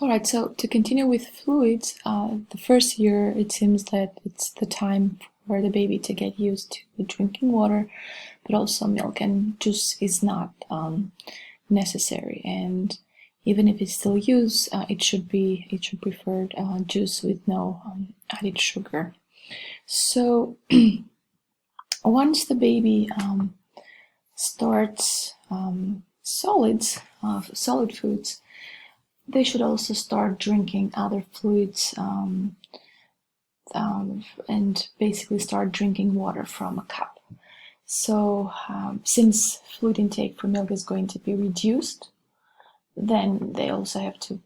All right, so to continue with fluids, the first year it seems that it's the time for the baby to get used to drinking water, but also milk and juice is not necessary. And even if it's still used, it should prefer juice with no added sugar. So once the baby starts solid foods, they should also start drinking other fluids and basically start drinking water from a cup. So since fluid intake for milk is going to be reduced, then they also have to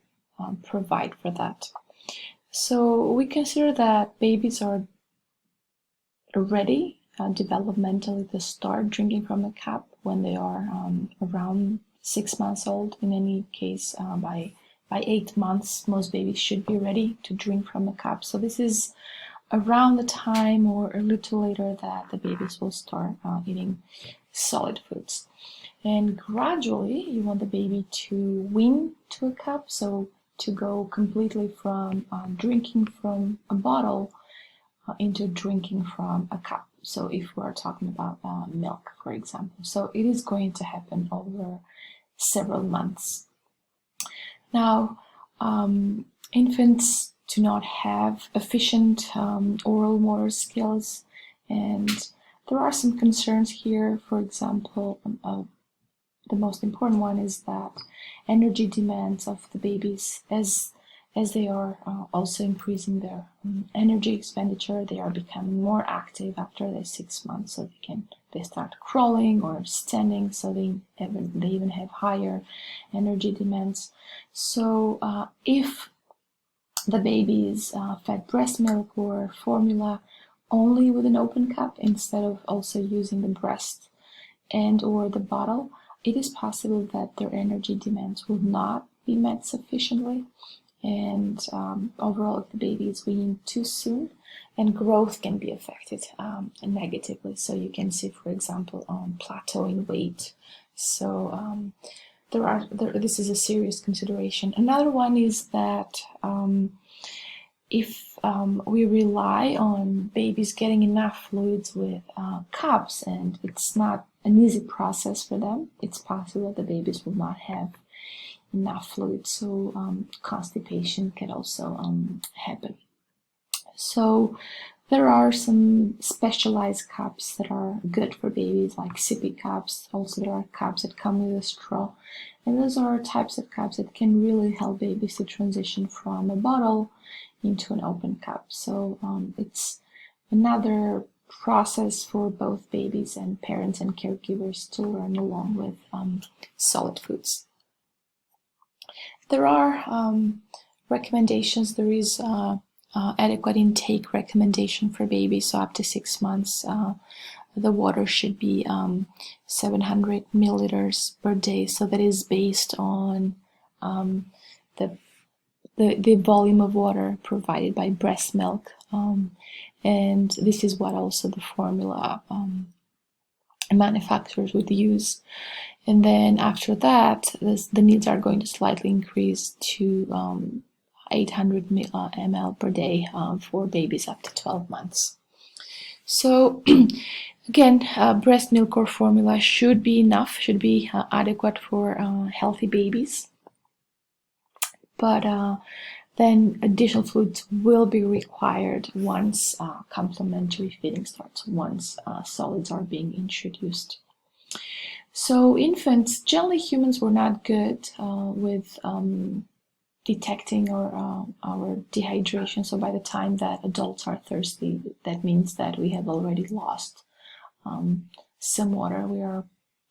provide for that. So we consider that babies are ready developmentally to start drinking from a cup when they are around 6 months old. In any case, by 8 months, most babies should be ready to drink from a cup. So this is around the time or a little later that the babies will start eating solid foods. And gradually, you want the baby to wean to a cup, so to go completely from drinking from a bottle into drinking from a cup. So if we're talking about milk, for example. So it is going to happen over several months. Now, infants do not have efficient oral motor skills, and there are some concerns here. For example, the most important one is that energy demands of the babies, as they are also increasing their energy expenditure, they are becoming more active after they're 6 months, so they start crawling or standing, so they even have higher energy demands. So if the baby is fed breast milk or formula only with an open cup instead of also using the breast and or the bottle, it is possible that their energy demands will not be met sufficiently, and overall if the baby is weaned too soon, and growth can be affected negatively. So you can see, for example, plateau in weight. So this is a serious consideration. Another one is that if we rely on babies getting enough fluids with cups, and it's not an easy process for them, it's possible that the babies will not have enough fluid, so constipation can also happen. So there are some specialized cups that are good for babies, like sippy cups. Also there are cups that come with a straw, and those are types of cups that can really help babies to transition from a bottle into an open cup. So it's another process for both babies and parents and caregivers to learn along with solid foods. There are recommendations. There is adequate intake recommendation for babies. So up to 6 months, the water should be 700 milliliters per day. So that is based on the volume of water provided by breast milk, and this is what also the formula manufacturers would use. And then after that, the needs are going to slightly increase to 800 ml per day for babies up to 12 months. So again, breast milk or formula should be enough, should be adequate for healthy babies. But then additional fluids will be required once complementary feeding starts, once solids are being introduced. So infants, generally humans were not good with detecting our dehydration. So by the time that adults are thirsty, that means that we have already lost some water. We are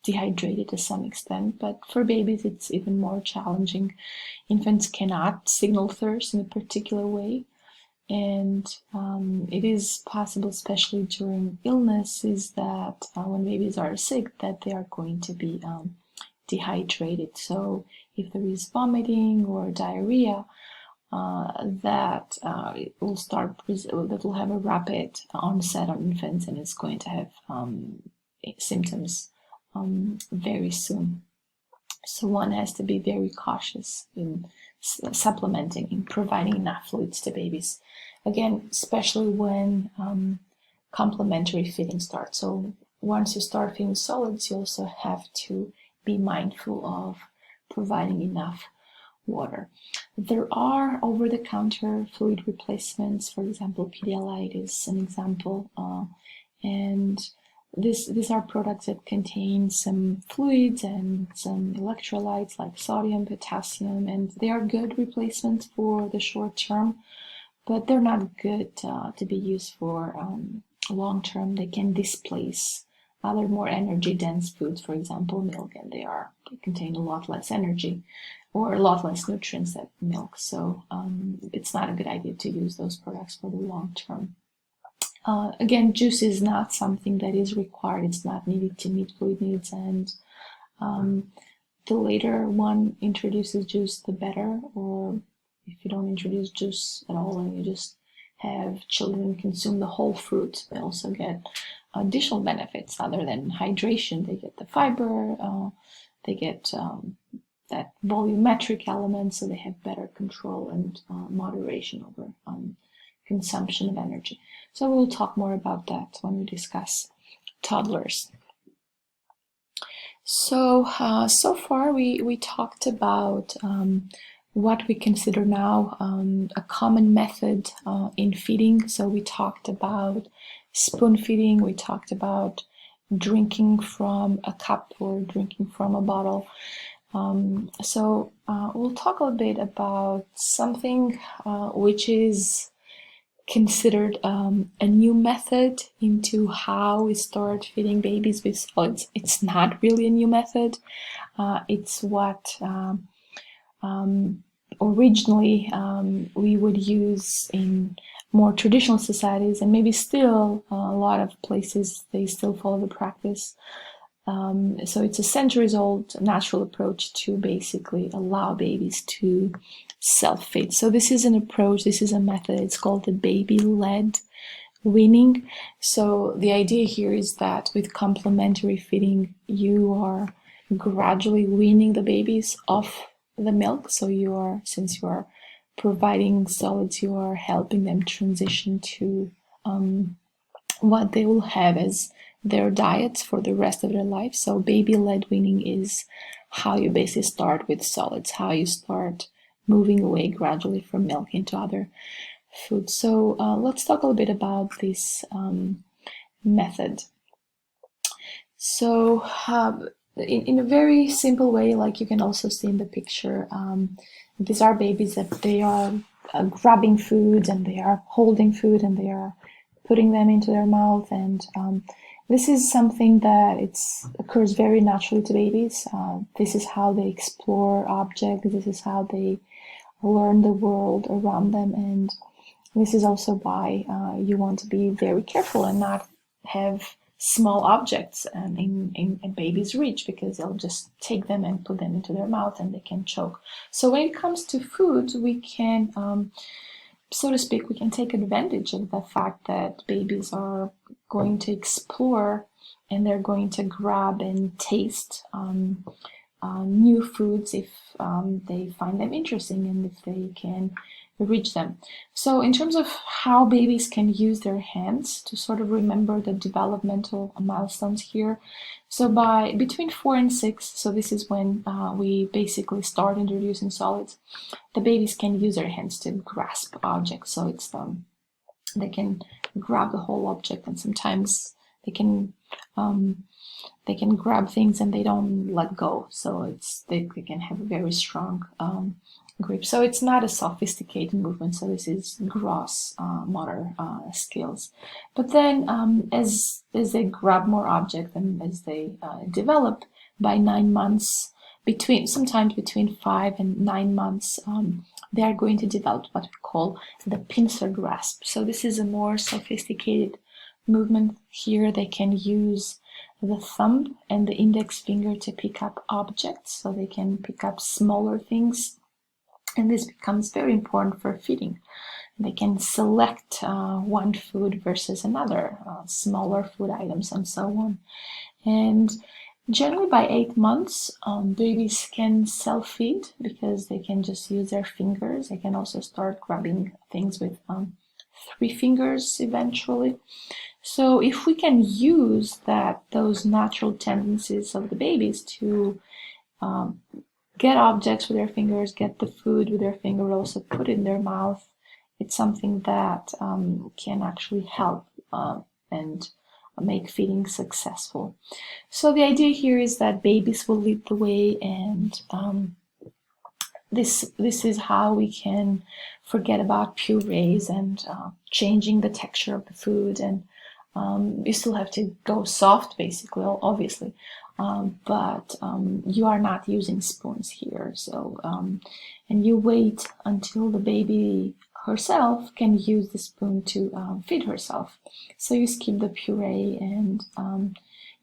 dehydrated to some extent, but for babies it's even more challenging. Infants cannot signal thirst in a particular way, and it is possible, especially during illness, is that when babies are sick, that they are going to be dehydrated. So if there is vomiting or diarrhea, that will have a rapid onset on infants, and it's going to have symptoms very soon. So one has to be very cautious in supplementing, in providing enough fluids to babies. Again, especially when complementary feeding starts. So once you start feeding solids, you also have to be mindful of providing enough water. There are over-the-counter fluid replacements. For example, Pedialyte is an example, and these are products that contain some fluids and some electrolytes like sodium, potassium, and they are good replacements for the short term, but they're not good to be used for long term. They can displace other more energy dense foods, for example milk, and they contain a lot less energy or a lot less nutrients than milk. So it's not a good idea to use those products for the long term. Again, juice is not something that is required. It's not needed to meet fluid needs, and the later one introduces juice, the better. Or if you don't introduce juice at all and you just have children consume the whole fruit, they also get additional benefits other than hydration. They get the fiber, they get that volumetric element, so they have better control and moderation over consumption of energy. So we'll talk more about that when we discuss toddlers. So so far we talked about what we consider now a common method in feeding. So we talked about spoon feeding, we talked about drinking from a cup or drinking from a bottle. So we'll talk a little bit about something which is considered a new method into how we start feeding babies with solids. It's not really a new method. It's what originally we would use in more traditional societies, and maybe still a lot of places they still follow the practice. So it's a centuries-old natural approach to basically allow babies to self-feed. So this is an approach, this is a method, it's called the baby-led weaning. So the idea here is that with complementary feeding, you are gradually weaning the babies off the milk. So since you are providing solids, you are helping them transition to what they will have as their diets for the rest of their life. So baby-led weaning is how you basically start with solids, how you start moving away gradually from milk into other foods. So let's talk a little bit about this method. So in a very simple way, like you can also see in the picture, these are babies that they are grabbing food and they are holding food and they are putting them into their mouth, and this is something that occurs very naturally to babies. This is how they explore objects, this is how they learn the world around them, and this is also why you want to be very careful and not have small objects in baby's reach, because they'll just take them and put them into their mouth and they can choke. So when it comes to food, we can so to speak, we can take advantage of the fact that babies are going to explore and they're going to grab and taste new foods if they find them interesting and if they can reach them. So in terms of how babies can use their hands to sort of remember the developmental milestones here, so between 4 and 6, so this is when we basically start introducing solids, the babies can use their hands to grasp objects. So it's they can grab the whole object, and sometimes they can grab things and they don't let go. So they can have a very strong grip. So it's not a sophisticated movement. So this is gross motor skills. But then as they grab more objects and as they develop, by 9 months, sometimes between 5 and 9 months, they are going to develop what we call the pincer grasp. So this is a more sophisticated movement. Here they can use the thumb and the index finger to pick up objects, so they can pick up smaller things, and this becomes very important for feeding. They can select one food versus another, smaller food items and so on. And Generally by 8 months, babies can self-feed because they can just use their fingers. They can also start grabbing things with 3 fingers eventually. So if we can use those natural tendencies of the babies to get objects with their fingers, get the food with their finger, also put it in their mouth, it's something that can actually help and make feeding successful. So the idea here is that babies will lead the way, and this is how we can forget about purees and changing the texture of the food. And you still have to go soft, basically, obviously, but you are not using spoons here. So and you wait until the baby herself can use the spoon to feed herself. So you skip the puree and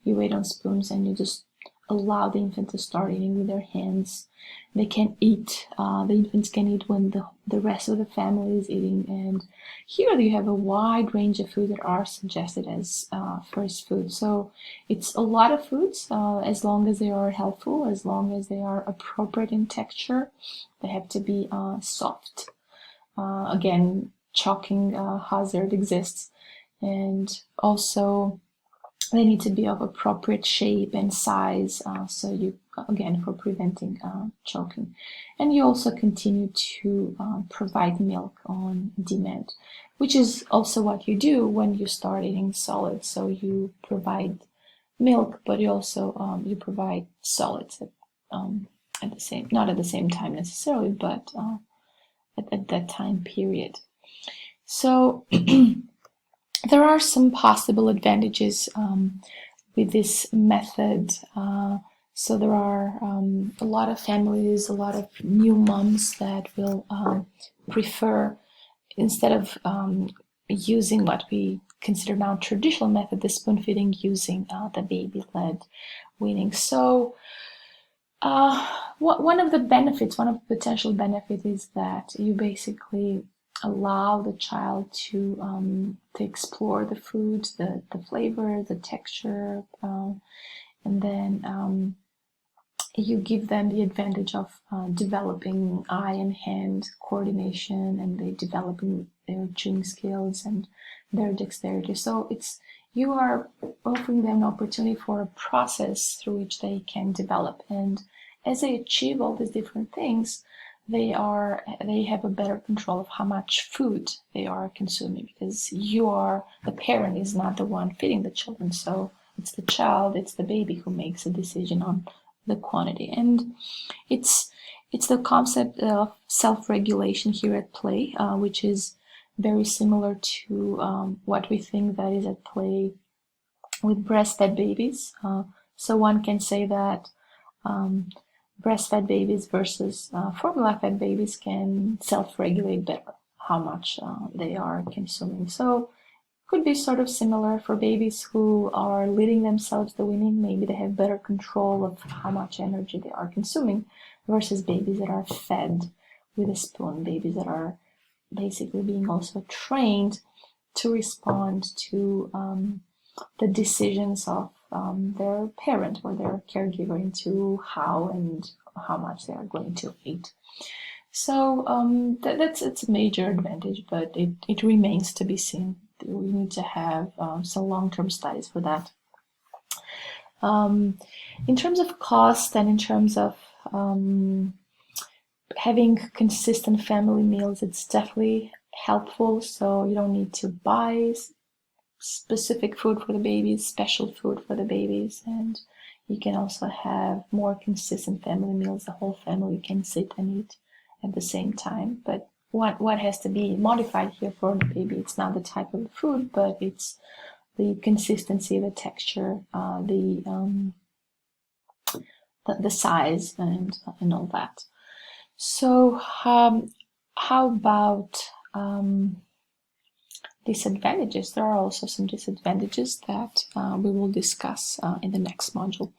you wait on spoons, and you just allow the infant to start eating with their hands. They can eat, the infants can eat when the rest of the family is eating. And here you have a wide range of foods that are suggested as first food. So it's a lot of foods, as long as they are helpful, as long as they are appropriate in texture. They have to be soft. Again, choking hazard exists. And also they need to be of appropriate shape and size, so you, again, for preventing choking. And you also continue to provide milk on demand, which is also what you do when you start eating solids. So you provide milk, but you also you provide solids at the same, not at the same time necessarily, but at that time period. So there are some possible advantages with this method. So there are a lot of families, a lot of new moms that will prefer, instead of using what we consider now traditional method, the spoon feeding, using the baby-led weaning. So one of the benefits, one of the potential benefits, is that you basically allow the child to explore the food, the flavor, the texture, and then you give them the advantage of developing eye and hand coordination, and they developing their chewing skills and their dexterity. So you are offering them an opportunity for a process through which they can develop, and as they achieve all these different things, they have a better control of how much food they are consuming, because the parent is not the one feeding the children. So it's the child, it's the baby who makes a decision on the quantity. And it's the concept of self-regulation here at play, which is very similar to what we think that is at play with breastfed babies. So one can say that breastfed babies versus formula-fed babies can self-regulate better how much they are consuming. So could be sort of similar for babies who are leading themselves the weaning. Maybe they have better control of how much energy they are consuming versus babies that are fed with a spoon, babies that are basically being also trained to respond to the decisions of their parent or their caregiver into how and how much they are going to eat. So it's a major advantage, but it remains to be seen. We need to have some long-term studies for that. In terms of cost and in terms of having consistent family meals, it's definitely helpful. So you don't need to buy specific food for the babies, special food for the babies, and you can also have more consistent family meals. The whole family can sit and eat at the same time. But what has to be modified here for the baby, it's not the type of food, but it's the consistency, the texture, the size, and all that. So how about disadvantages? There are also some disadvantages that we will discuss in the next module.